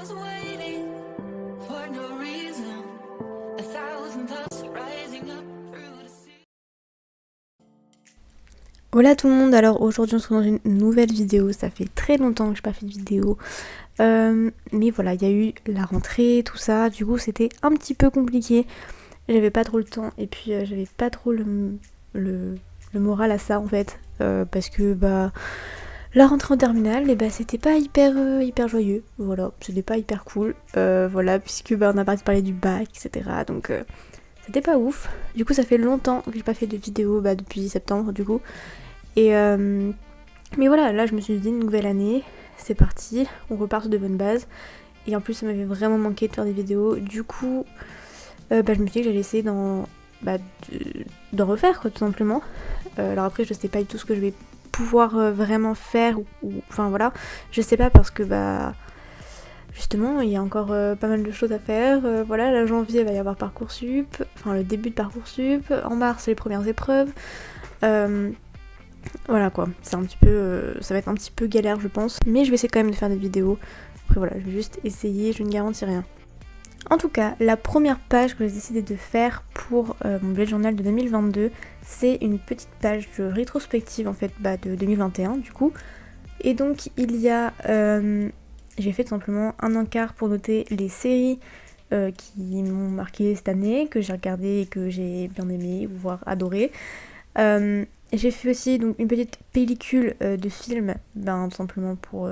was waiting for no reason. A thousand thoughts rising up through the sea. Hola tout le monde, alors aujourd'hui on se retrouve dans une nouvelle vidéo, ça fait très longtemps que j'ai pas fait de vidéo, mais voilà, il y a eu la rentrée, tout ça, du coup c'était un petit peu compliqué, j'avais pas trop le temps et puis j'avais pas trop le moral à ça en fait, parce que la rentrée en terminale, et c'était pas hyper joyeux, voilà, c'était pas hyper cool, voilà, puisque on a parlé du bac, etc. Donc c'était pas ouf. Du coup ça fait longtemps que j'ai pas fait de vidéo, depuis septembre du coup. Et mais voilà, là je me suis dit nouvelle année, c'est parti, on repart sur de bonnes bases. Et en plus ça m'avait vraiment manqué de faire des vidéos. Du coup je me suis dit que j'allais essayer d'en refaire quoi, tout simplement. Alors après je sais pas du tout ce que je vais pouvoir vraiment faire ou enfin voilà, je sais pas parce que justement il y a encore pas mal de choses à faire, voilà, la janvier il va y avoir Parcoursup, enfin le début de Parcoursup, en mars les premières épreuves, voilà quoi, c'est un petit peu, ça va être un petit peu galère je pense, mais je vais essayer quand même de faire des vidéos, après voilà, je vais juste essayer, je ne garantis rien. En tout cas, la première page que j'ai décidé de faire pour mon bullet journal de 2022, c'est une petite page de rétrospective en fait de 2021 du coup. Et donc il y a, j'ai fait tout simplement un encart pour noter les séries qui m'ont marqué cette année, que j'ai regardé et que j'ai bien aimé, voire adoré. J'ai fait aussi donc une petite pellicule de films, tout simplement pour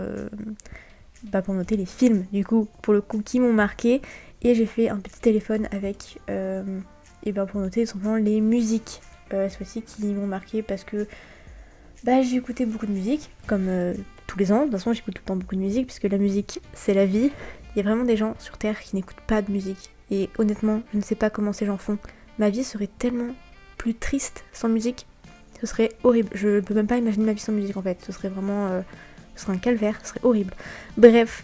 noter les films du coup, pour le coup qui m'ont marqué. Et j'ai fait un petit téléphone avec pour noter tout simplement les musiques cette fois-ci qui m'ont marqué parce que j'ai écouté beaucoup de musique comme tous les ans. De toute façon j'écoute tout le temps beaucoup de musique puisque la musique c'est la vie. Il y a vraiment des gens sur terre qui n'écoutent pas de musique et honnêtement je ne sais pas comment ces gens font. Ma vie serait tellement plus triste sans musique, ce serait horrible. Je peux même pas imaginer ma vie sans musique en fait, ce serait vraiment ce serait un calvaire, ce serait horrible. Bref.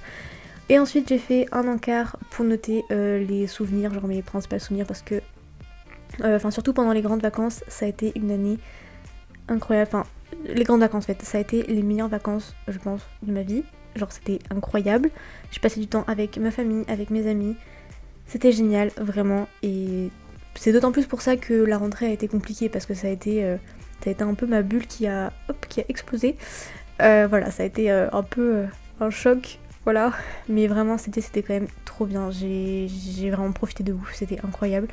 Et ensuite j'ai fait un encart pour noter les souvenirs, genre mes principaux souvenirs parce que surtout pendant les grandes vacances ça a été une année incroyable, enfin les grandes vacances en fait, ça a été les meilleures vacances je pense de ma vie, genre c'était incroyable, j'ai passé du temps avec ma famille, avec mes amis, c'était génial vraiment et c'est d'autant plus pour ça que la rentrée a été compliquée parce que ça a été un peu ma bulle qui a explosé, voilà ça a été un peu un choc. Voilà, mais vraiment c'était quand même trop bien, j'ai vraiment profité de ouf, c'était incroyable.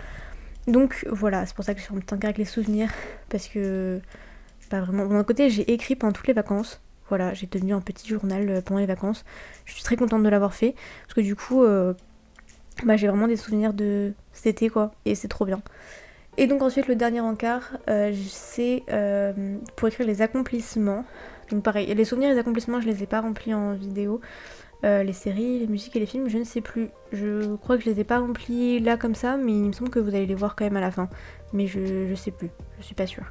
Donc voilà, c'est pour ça que je suis en train de avec les souvenirs, parce que vraiment, bon, d'un côté j'ai écrit pendant toutes les vacances, voilà, j'ai tenu un petit journal pendant les vacances, je suis très contente de l'avoir fait, parce que du coup, j'ai vraiment des souvenirs de cet été quoi, et c'est trop bien. Et donc ensuite le dernier encart, c'est pour écrire les accomplissements, donc pareil, les souvenirs et les accomplissements je les ai pas remplis en vidéo. Les séries, les musiques et les films, je ne sais plus. Je crois que je les ai pas remplis là comme ça, mais il me semble que vous allez les voir quand même à la fin. Mais je sais plus, je suis pas sûre.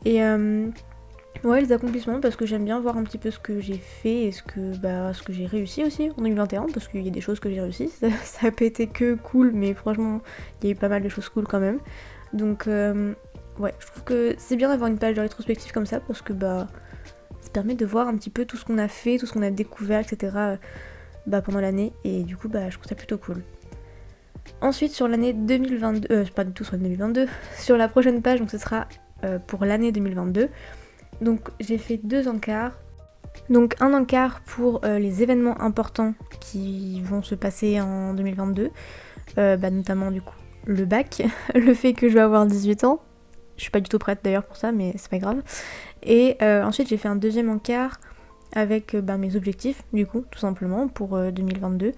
Et ouais, les accomplissements, parce que j'aime bien voir un petit peu ce que j'ai fait et ce que j'ai réussi aussi en 2021, parce qu'il y a des choses que j'ai réussi. Ça a pas été que cool, mais franchement, il y a eu pas mal de choses cool quand même. Donc ouais, je trouve que c'est bien d'avoir une page de rétrospective comme ça, parce que ça permet de voir un petit peu tout ce qu'on a fait, tout ce qu'on a découvert, etc. Pendant l'année, et du coup je trouve ça plutôt cool. Ensuite sur l'année 2022, pas du tout sur l'année 2022, sur la prochaine page, donc ce sera pour l'année 2022. Donc j'ai fait 2 encarts. Donc un encart pour les événements importants qui vont se passer en 2022, notamment du coup le bac, le fait que je vais avoir 18 ans. Je suis pas du tout prête d'ailleurs pour ça, mais c'est pas grave. Et ensuite j'ai fait un deuxième encart avec mes objectifs, du coup, tout simplement, pour 2022.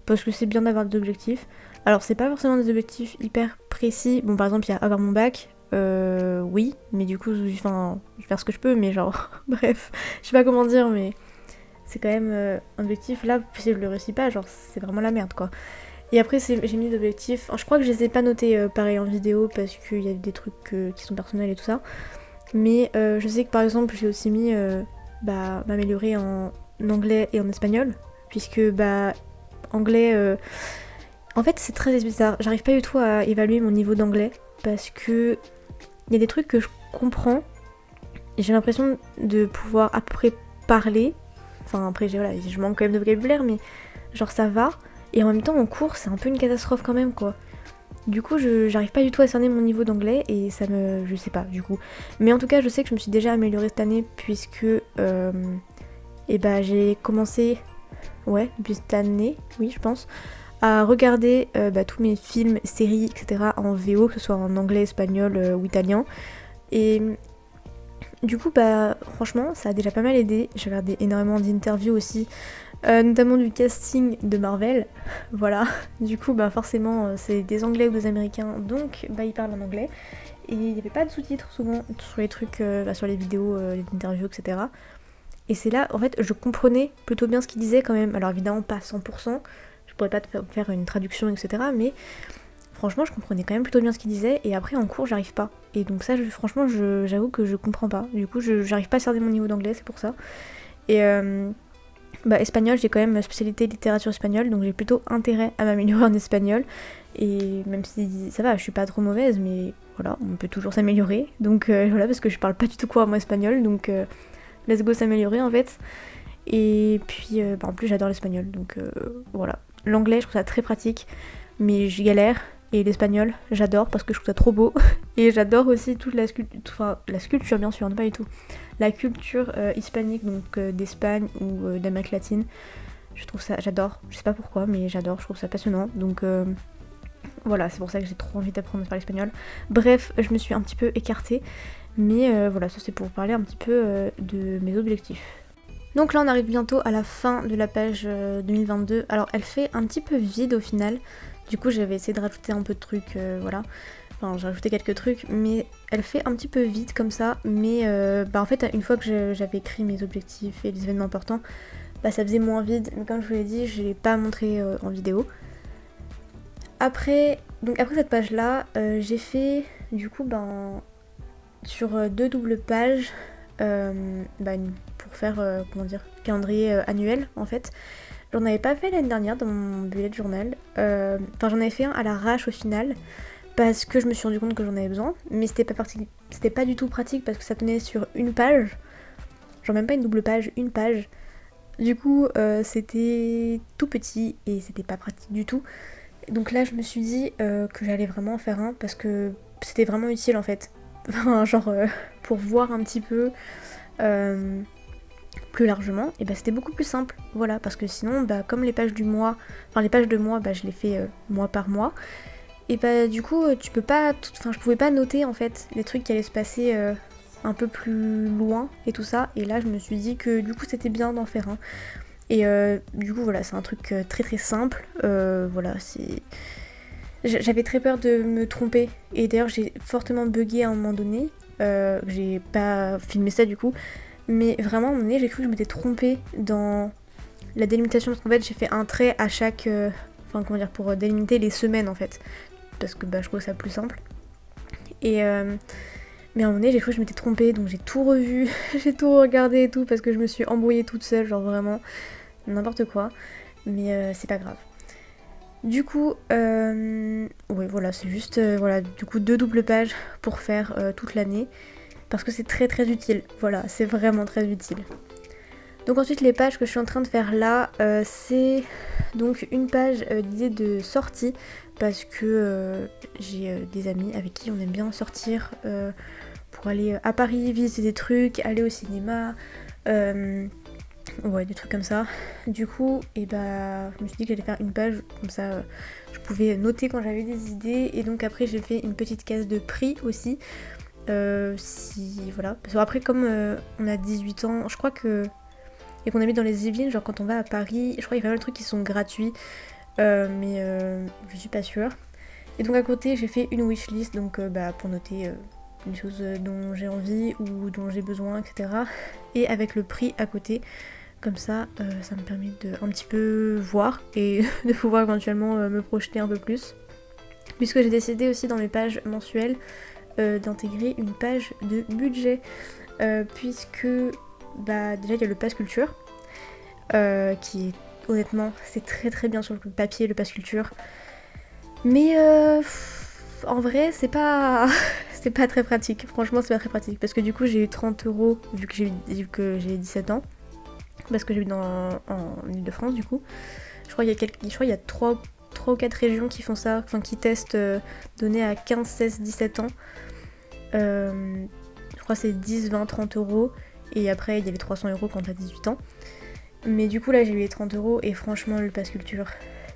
Parce que c'est bien d'avoir des objectifs. Alors c'est pas forcément des objectifs hyper précis. Bon par exemple il y a avoir mon bac, oui, mais du coup, je vais faire ce que je peux, mais genre, bref, je sais pas comment dire, mais c'est quand même un objectif, là, si je le réussis pas, genre, c'est vraiment la merde, quoi. Et après, j'ai mis des objectifs, je crois que je les ai pas notés pareil en vidéo, parce qu'il y a des trucs qui sont personnels et tout ça, mais je sais que par exemple, j'ai aussi mis m'améliorer en anglais et en espagnol, puisque anglais, en fait c'est très bizarre, j'arrive pas du tout à évaluer mon niveau d'anglais, parce que il y a des trucs que je comprends, et j'ai l'impression de pouvoir à peu près parler, enfin après je manque quand même de vocabulaire, mais genre ça va, Et en même temps en cours c'est un peu une catastrophe quand même quoi. Du coup j'arrive pas du tout à cerner mon niveau d'anglais et ça me... je sais pas du coup. Mais en tout cas je sais que je me suis déjà améliorée cette année puisque j'ai commencé, ouais depuis cette année, oui je pense, à regarder tous mes films, séries, etc. en VO, que ce soit en anglais, espagnol ou italien. Et du coup, franchement, ça a déjà pas mal aidé. J'ai regardé énormément d'interviews aussi, notamment du casting de Marvel. Voilà. Du coup, forcément, c'est des Anglais ou des Américains, donc ils parlent en anglais. Et il n'y avait pas de sous-titres souvent sur les trucs, sur les vidéos, les interviews, etc. Et c'est là, en fait, je comprenais plutôt bien ce qu'ils disaient quand même. Alors évidemment, pas à 100%. Je pourrais pas te faire une traduction, etc. Mais franchement, je comprenais quand même plutôt bien ce qu'ils disaient. Et après, en cours, j'arrive pas. Et donc ça, franchement, j'avoue que je comprends pas. Du coup, j'arrive pas à cerner mon niveau d'anglais, c'est pour ça. Et espagnol, j'ai quand même spécialité littérature espagnole. Donc j'ai plutôt intérêt à m'améliorer en espagnol. Et même si ça va, je suis pas trop mauvaise. Mais voilà, on peut toujours s'améliorer. Donc voilà, parce que je parle pas du tout couramment espagnol. Donc let's go s'améliorer en fait. Et puis en plus, j'adore l'espagnol. Donc voilà. L'anglais, je trouve ça très pratique, mais je galère. Et l'espagnol, j'adore parce que je trouve ça trop beau. Et j'adore aussi toute la sculpture, bien sûr, non pas du tout. La culture hispanique, donc d'Espagne ou d'Amérique latine. Je trouve ça, j'adore. Je sais pas pourquoi, mais j'adore, je trouve ça passionnant. Donc voilà, c'est pour ça que j'ai trop envie d'apprendre à parler espagnol. Bref, je me suis un petit peu écartée. Mais voilà, ça c'est pour parler un petit peu de mes objectifs. Donc là on arrive bientôt à la fin de la page 2022. Alors elle fait un petit peu vide au final. Du coup j'avais essayé de rajouter un peu de trucs, voilà. Enfin j'ai rajouté quelques trucs, mais elle fait un petit peu vide comme ça. Mais en fait une fois que j'avais écrit mes objectifs et les événements importants, ça faisait moins vide. Mais comme je vous l'ai dit, je l'ai pas montré en vidéo. Après cette page là, j'ai fait du coup sur 2 doubles pages pour faire calendrier annuel en fait. J'en avais pas fait l'année dernière dans mon bullet journal. J'en avais fait un à l'arrache au final parce que je me suis rendu compte que j'en avais besoin, mais c'était pas du tout pratique parce que ça tenait sur une page, genre même pas une double page, une page. Du coup c'était tout petit et c'était pas pratique du tout. Donc là je me suis dit que j'allais vraiment en faire un parce que c'était vraiment utile en fait. Pour voir un petit peu plus largement, et c'était beaucoup plus simple, voilà, parce que sinon, comme les pages du mois, les pages de mois, je les fais mois par mois, et du coup, tu peux pas, je pouvais pas noter en fait les trucs qui allaient se passer un peu plus loin et tout ça, et là je me suis dit que du coup c'était bien d'en faire un, et du coup voilà, c'est un truc très très simple, voilà, c'est... J'avais très peur de me tromper, et d'ailleurs j'ai fortement bugué à un moment donné, j'ai pas filmé ça du coup, mais vraiment à un moment donné j'ai cru que je m'étais trompée dans la délimitation, parce qu'en fait j'ai fait un trait à chaque, pour délimiter les semaines en fait, parce que je trouve ça plus simple, et mais à un moment donné j'ai cru que je m'étais trompée, donc j'ai tout revu, j'ai tout regardé et tout, parce que je me suis embrouillée toute seule, genre vraiment n'importe quoi, mais c'est pas grave. Du coup, voilà, c'est juste du coup 2 doubles pages pour faire toute l'année, parce que c'est très très utile, voilà, c'est vraiment très utile. Donc ensuite les pages que je suis en train de faire là, c'est donc une page d'idées de sortie, parce que j'ai des amis avec qui on aime bien sortir pour aller à Paris, visiter des trucs, aller au cinéma, ouais, des trucs comme ça. Du coup, je me suis dit que j'allais faire une page, comme ça je pouvais noter quand j'avais des idées. Et donc après j'ai fait une petite case de prix aussi. Voilà. Parce qu'après comme on a 18 ans, je crois que... Et qu'on habite dans les Yvelines, genre quand on va à Paris, je crois qu'il y a pas mal de trucs qui sont gratuits. Mais je suis pas sûre. Et donc à côté j'ai fait une wishlist, donc pour noter... les choses dont j'ai envie ou dont j'ai besoin, etc. Et avec le prix à côté, comme ça, ça me permet de un petit peu voir et de pouvoir éventuellement me projeter un peu plus. Puisque j'ai décidé aussi dans mes pages mensuelles d'intégrer une page de budget, puisque déjà il y a le pass culture, qui est honnêtement c'est très très bien sur le papier, le pass culture. Mais en vrai c'est pas c'est pas très pratique, franchement c'est pas très pratique, parce que du coup j'ai eu 30€ vu que j'ai 17 ans, parce que j'habite en Ile-de-France du coup. Je crois qu'il y a 3 ou 4 régions qui font ça, enfin qui testent donné à 15, 16, 17 ans. Je crois que c'est 10, 20, 30 euros. Et après, il y a les 300 euros quand t'as 18 ans. Mais du coup, là, j'ai eu les 30 euros. Et franchement, le pass culture,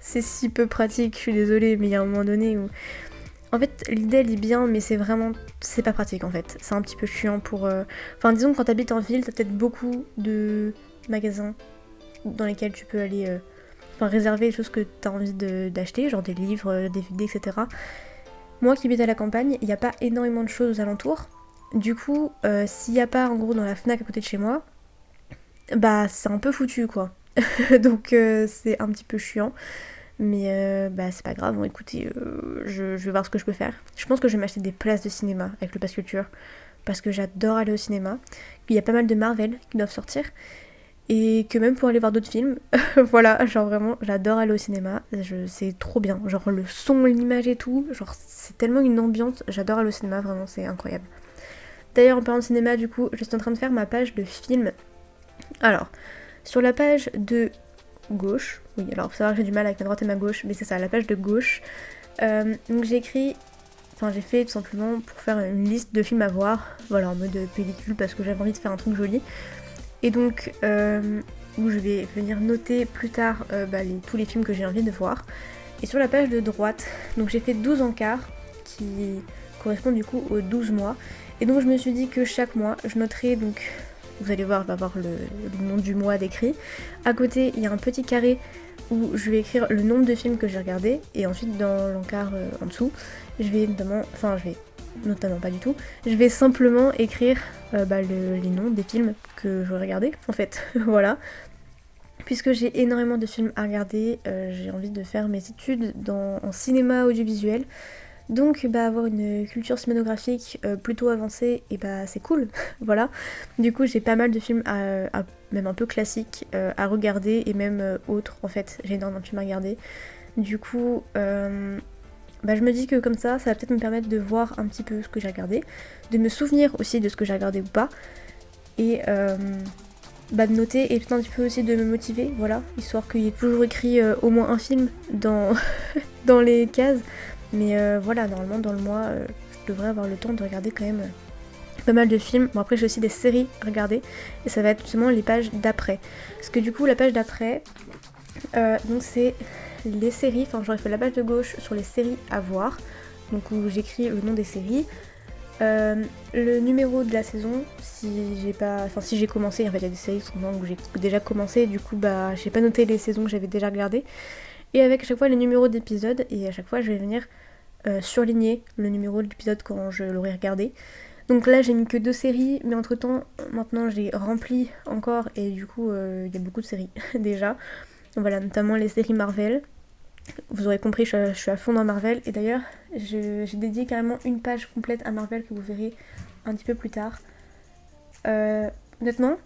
c'est si peu pratique. Je suis désolée, mais il y a un moment donné où... En fait, l'idée, elle est bien, mais c'est pas pratique, en fait. C'est un petit peu chiant pour... Enfin, disons que quand t'habites en ville, t'as peut-être beaucoup de magasins dans lesquels tu peux aller... réserver les choses que t'as envie d'acheter, genre des livres, des DVD, etc. Moi qui habite à la campagne, il n'y a pas énormément de choses aux alentours. Du coup, s'il n'y a pas en gros dans la Fnac à côté de chez moi, bah c'est un peu foutu quoi. Donc c'est un petit peu chiant. Mais c'est pas grave, bon écoutez, je vais voir ce que je peux faire. Je pense que je vais m'acheter des places de cinéma avec le pass culture. Parce que j'adore aller au cinéma. Il y a pas mal de Marvel qui doivent sortir. Et que même pour aller voir d'autres films, voilà, genre vraiment, j'adore aller au cinéma, c'est trop bien, genre le son, l'image et tout, genre c'est tellement une ambiance, j'adore aller au cinéma, vraiment, c'est incroyable. D'ailleurs, en parlant de cinéma, du coup, je suis en train de faire ma page de films. Alors, sur la page de gauche, oui, alors faut savoir que j'ai du mal avec ma droite et ma gauche, mais c'est ça, la page de gauche, donc j'ai fait tout simplement pour faire une liste de films à voir, voilà, en mode pellicule, parce que j'avais envie de faire un truc joli. Et donc, où je vais venir noter plus tard tous les films que j'ai envie de voir. Et sur la page de droite, donc j'ai fait 12 encarts qui correspondent du coup aux 12 mois. Et donc je me suis dit que chaque mois, je noterai donc, vous allez voir, va avoir le nom du mois décrit. À côté, il y a un petit carré où je vais écrire le nombre de films que j'ai regardés. Et ensuite, dans l'encart en dessous, je vais pas du tout, je vais simplement écrire les noms des films que je vais regarder en fait, voilà. Puisque j'ai énormément de films à regarder, j'ai envie de faire mes études en cinéma audiovisuel, donc avoir une culture cinématographique plutôt avancée, et c'est cool, voilà. Du coup j'ai pas mal de films même un peu classiques à regarder, et même autres en fait, j'ai énormément de films à regarder. Du coup... je me dis que comme ça va peut-être me permettre de voir un petit peu ce que j'ai regardé, de me souvenir aussi de ce que j'ai regardé ou pas, et de noter, et peut-être un petit peu aussi de me motiver, voilà, histoire qu'il y ait toujours écrit au moins un film dans, dans les cases, mais voilà, normalement dans le mois, je devrais avoir le temps de regarder quand même pas mal de films. Bon après j'ai aussi des séries à regarder, et ça va être justement les pages d'après, parce que du coup la page d'après, donc c'est... les séries, j'aurais fait la page de gauche sur les séries à voir, donc où j'écris le nom des séries, le numéro de la saison, si j'ai commencé, en fait il y a des séries où j'ai déjà commencé, du coup j'ai pas noté les saisons que j'avais déjà regardées, et avec à chaque fois les numéros d'épisodes, et à chaque fois je vais venir surligner le numéro de l'épisode quand je l'aurai regardé. Donc là j'ai mis que 2 séries, mais entre temps maintenant j'ai rempli encore, et du coup il y a beaucoup de séries déjà. Voilà, notamment les séries Marvel. Vous aurez compris, je suis à fond dans Marvel. Et d'ailleurs, j'ai dédié carrément une page complète à Marvel que vous verrez un petit peu plus tard. Honnêtement,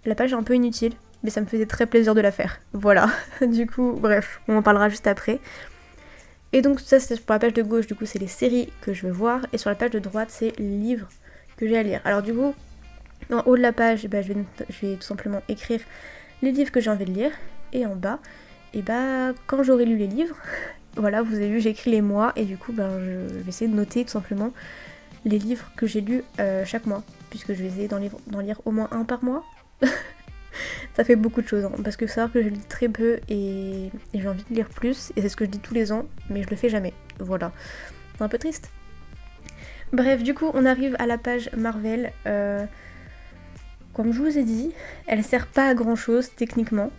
la page est un peu inutile, mais ça me faisait très plaisir de la faire. Voilà, du coup, bref, on en parlera juste après. Et donc ça, c'est pour la page de gauche, du coup, c'est les séries que je veux voir. Et sur la page de droite, c'est les livres que j'ai à lire. Alors du coup, en haut de la page, je vais tout simplement écrire les livres que j'ai envie de lire. Et en bas, quand j'aurai lu les livres, voilà, vous avez vu, j'ai écrit les mois, et du coup, je vais essayer de noter tout simplement les livres que j'ai lus chaque mois, puisque je vais essayer d'en lire au moins un par mois. Ça fait beaucoup de choses, hein, parce que savoir que je lis très peu, et j'ai envie de lire plus, et c'est ce que je dis tous les ans, mais je le fais jamais, voilà. C'est un peu triste. Bref, du coup, on arrive à la page Marvel. Comme je vous ai dit, elle sert pas à grand chose techniquement,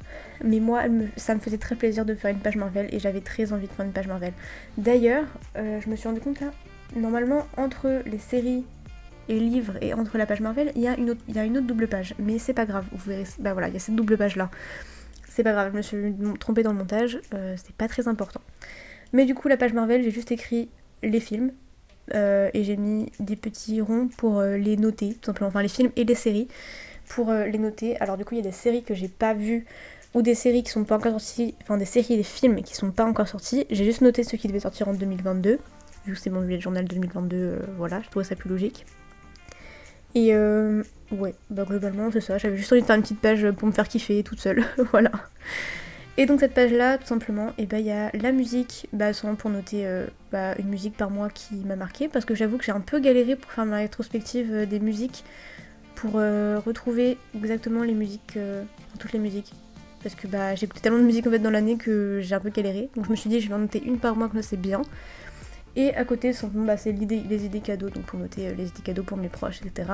mais moi ça me faisait très plaisir de faire une page Marvel, et j'avais très envie de faire une page Marvel. D'ailleurs, je me suis rendu compte là, normalement entre les séries et livres et entre la page Marvel, il y a une autre double page, mais c'est pas grave, vous verrez, voilà, il y a cette double page là. C'est pas grave, je me suis trompée dans le montage, c'est pas très important. Mais du coup, la page Marvel, j'ai juste écrit les films, et j'ai mis des petits ronds pour les noter, tout simplement, les films et les séries, pour les noter. Alors du coup, il y a des séries que j'ai pas vues, ou des séries qui sont pas encore sorties, des séries et des films qui sont pas encore sortis. J'ai juste noté ceux qui devaient sortir en 2022, vu que c'est mon bullet journal 2022, voilà, je trouvais ça plus logique. Et ouais, globalement c'est ça, j'avais juste envie de faire une petite page pour me faire kiffer toute seule, voilà. Et donc cette page là tout simplement, et il y a la musique, souvent pour noter une musique par mois qui m'a marqué, parce que j'avoue que j'ai un peu galéré pour faire ma rétrospective des musiques, pour retrouver exactement les musiques, toutes les musiques. Parce que j'ai écouté tellement de musique en fait dans l'année que j'ai un peu galéré. Donc je me suis dit je vais en noter une par mois, comme ça c'est bien. Et à côté simplement c'est les idées cadeaux, donc pour noter les idées cadeaux pour mes proches, etc.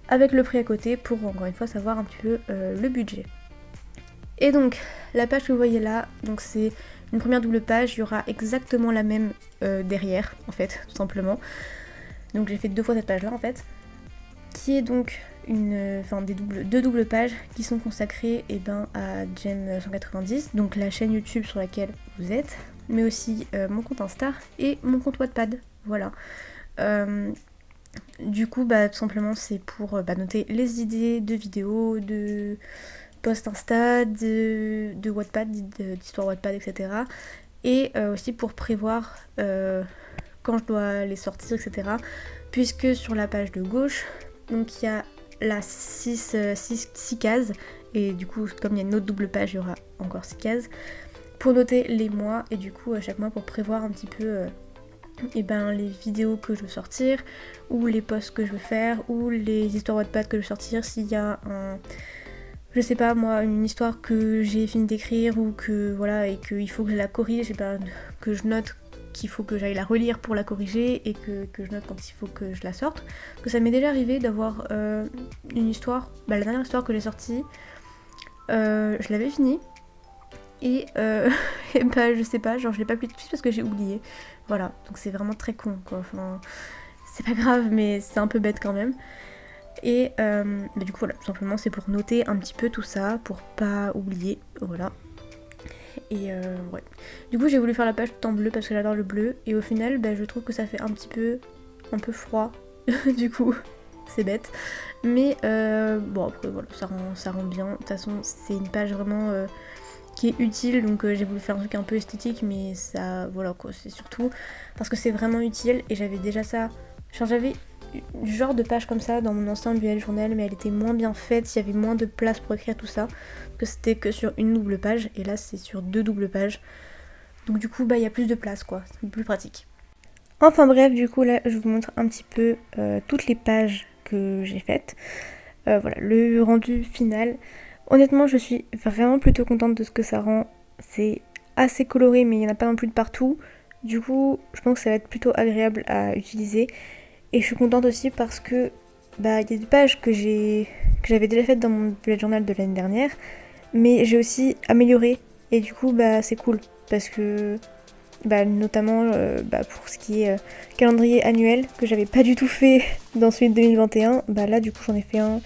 Avec le prix à côté pour encore une fois savoir un petit peu le budget. Et donc la page que vous voyez là, donc c'est une première double page, il y aura exactement la même derrière en fait, tout simplement. Donc j'ai fait 2 fois cette page là en fait, qui est donc deux doubles pages qui sont consacrées à Jem190, donc la chaîne YouTube sur laquelle vous êtes, mais aussi mon compte Insta et mon compte Wattpad, voilà. Du coup tout simplement c'est pour noter les idées de vidéos, de posts Insta, de Wattpad, d'histoire Wattpad, etc. Et aussi pour prévoir quand je dois les sortir, etc. Puisque sur la page de gauche, donc il y a la 6 cases, et du coup comme il y a une autre double page, il y aura encore 6 cases pour noter les mois, et du coup chaque mois pour prévoir un petit peu les vidéos que je veux sortir, ou les posts que je veux faire, ou les histoires Wattpad que je veux sortir, s'il y a je sais pas moi, une histoire que j'ai fini d'écrire, ou que voilà, et qu'il faut que je la corrige, que je note qu'il faut que j'aille la relire pour la corriger, et que je note quand il faut que je la sorte. Parce que ça m'est déjà arrivé d'avoir une histoire, la dernière histoire que j'ai sortie, je l'avais finie, et je sais pas, genre je l'ai pas plus de suite parce que j'ai oublié. Voilà, donc c'est vraiment très con quoi, enfin c'est pas grave, mais c'est un peu bête quand même. Et du coup voilà, tout simplement c'est pour noter un petit peu tout ça, pour pas oublier, voilà. Et ouais. Du coup j'ai voulu faire la page tout en bleu parce que j'adore le bleu, et au final je trouve que ça fait un peu froid, du coup c'est bête. Mais après voilà, ça rend bien. De toute façon c'est une page vraiment qui est utile, donc j'ai voulu faire un truc un peu esthétique, mais ça, voilà quoi, c'est surtout parce que c'est vraiment utile, et j'avais déjà ça, j'avais du genre de page comme ça dans mon ancien bullet journal, mais elle était moins bien faite, il y avait moins de place pour écrire tout ça, que c'était que sur une double page, et là c'est sur 2 doubles pages, donc du coup il y a plus de place quoi, c'est plus pratique. Enfin bref, du coup là je vous montre un petit peu toutes les pages que j'ai faites, voilà, le rendu final. Honnêtement, je suis vraiment plutôt contente de ce que ça rend. C'est assez coloré, mais il n'y en a pas non plus de partout. Du coup, je pense que ça va être plutôt agréable à utiliser. Et je suis contente aussi parce que il y a des pages que j'avais déjà faites dans mon bullet journal de l'année dernière, mais j'ai aussi amélioré. Et du coup, c'est cool parce que notamment pour ce qui est calendrier annuel que j'avais pas du tout fait dans celui de 2021, là du coup j'en ai fait un.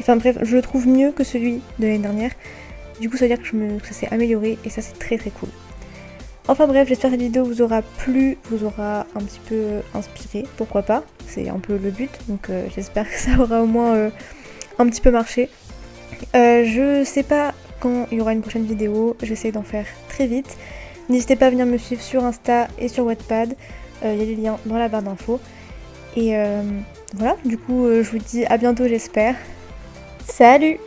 Enfin bref, je le trouve mieux que celui de l'année dernière. Du coup ça veut dire que ça s'est amélioré, et ça c'est très très cool. Enfin bref, j'espère que cette vidéo vous aura plu, vous aura un petit peu inspiré, pourquoi pas. C'est un peu le but, donc j'espère que ça aura au moins un petit peu marché. Je sais pas quand il y aura une prochaine vidéo, j'essaie d'en faire très vite. N'hésitez pas à venir me suivre sur Insta et sur Wattpad, il y a les liens dans la barre d'infos. Et voilà, du coup je vous dis à bientôt j'espère. Salut!